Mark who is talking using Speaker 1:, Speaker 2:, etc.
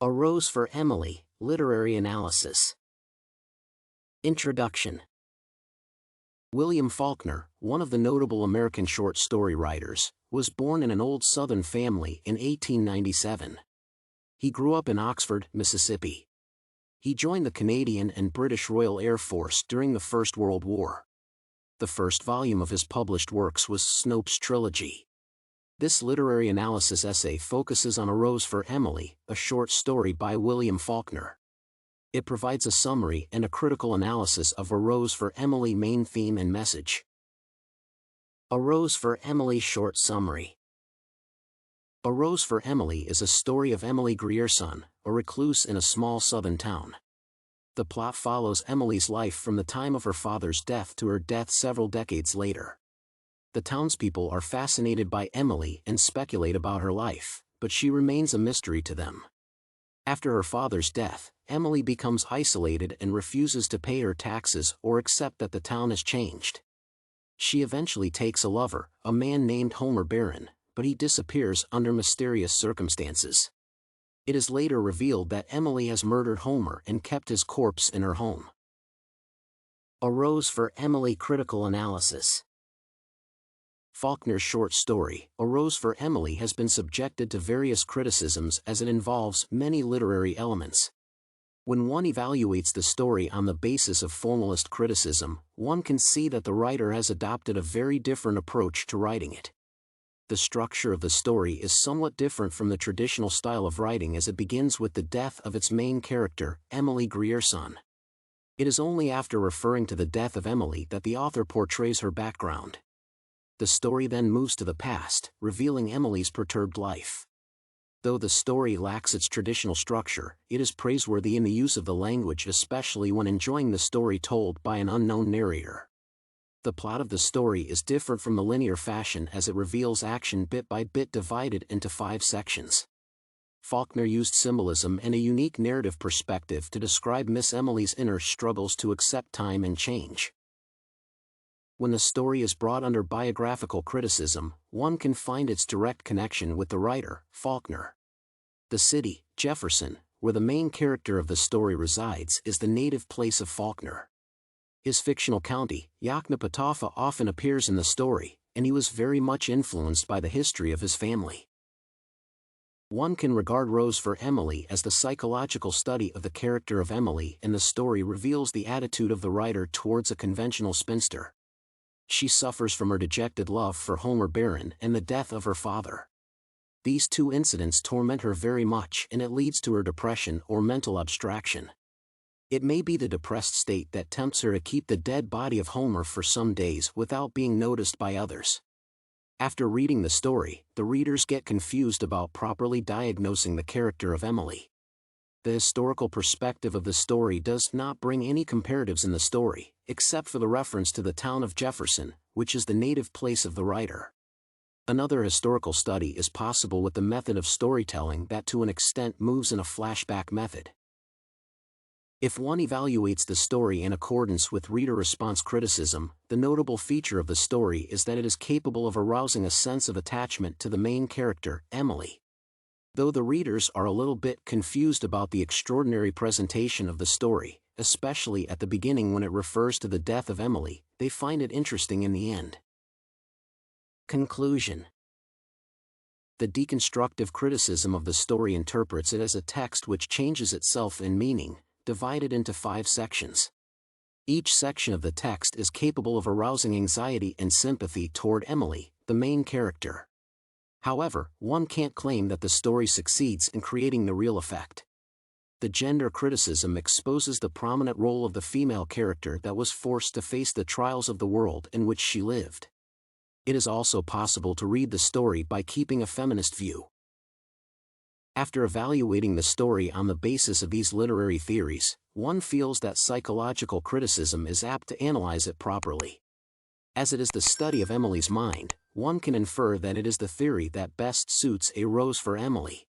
Speaker 1: A Rose for Emily, Literary Analysis. Introduction. William Faulkner, one of the notable American short story writers, was born in an old Southern family in 1897. He grew up in Oxford, Mississippi. He joined the Canadian and British Royal Air Force during the First World War. The first volume of his published works was Snopes' trilogy. This literary analysis essay focuses on A Rose for Emily, a short story by William Faulkner. It provides a summary and a critical analysis of A Rose for Emily main theme and message. A Rose for Emily short summary. A Rose for Emily is a story of Emily Grierson, a recluse in a small southern town. The plot follows Emily's life from the time of her father's death to her death several decades later. The townspeople are fascinated by Emily and speculate about her life, but she remains a mystery to them. After her father's death, Emily becomes isolated and refuses to pay her taxes or accept that the town has changed. She eventually takes a lover, a man named Homer Barron, but he disappears under mysterious circumstances. It is later revealed that Emily has murdered Homer and kept his corpse in her home. A Rose for Emily critical analysis. Faulkner's short story, A Rose for Emily, has been subjected to various criticisms as it involves many literary elements. When one evaluates the story on the basis of formalist criticism, one can see that the writer has adopted a very different approach to writing it. The structure of the story is somewhat different from the traditional style of writing, as it begins with the death of its main character, Emily Grierson. It is only after referring to the death of Emily that the author portrays her background. The story then moves to the past, revealing Emily's perturbed life. Though the story lacks its traditional structure, it is praiseworthy in the use of the language, especially when enjoying the story told by an unknown narrator. The plot of the story is different from the linear fashion, as it reveals action bit by bit divided into 5 sections. Faulkner used symbolism and a unique narrative perspective to describe Miss Emily's inner struggles to accept time and change. When the story is brought under biographical criticism, one can find its direct connection with the writer, Faulkner. The city, Jefferson, where the main character of the story resides, is the native place of Faulkner. His fictional county, Yoknapatawpha, often appears in the story, and he was very much influenced by the history of his family. One can regard Rose for Emily as the psychological study of the character of Emily, and the story reveals the attitude of the writer towards a conventional spinster. She suffers from her dejected love for Homer Barron and the death of her father. These 2 incidents torment her very much, and it leads to her depression or mental abstraction. It may be the depressed state that tempts her to keep the dead body of Homer for some days without being noticed by others. After reading the story, the readers get confused about properly diagnosing the character of Emily. The historical perspective of the story does not bring any comparatives in the story, except for the reference to the town of Jefferson, which is the native place of the writer. Another historical study is possible with the method of storytelling that to an extent moves in a flashback method. If one evaluates the story in accordance with reader response criticism, the notable feature of the story is that it is capable of arousing a sense of attachment to the main character, Emily. Though the readers are a little bit confused about the extraordinary presentation of the story, especially at the beginning when it refers to the death of Emily, they find it interesting in the end. Conclusion. The deconstructive criticism of the story interprets it as a text which changes itself in meaning, divided into 5 sections. Each section of the text is capable of arousing anxiety and sympathy toward Emily, the main character. However, one can't claim that the story succeeds in creating the real effect. The gender criticism exposes the prominent role of the female character that was forced to face the trials of the world in which she lived. It is also possible to read the story by keeping a feminist view. After evaluating the story on the basis of these literary theories, one feels that psychological criticism is apt to analyze it properly. As it is the study of Emily's mind, one can infer that it is the theory that best suits A Rose for Emily.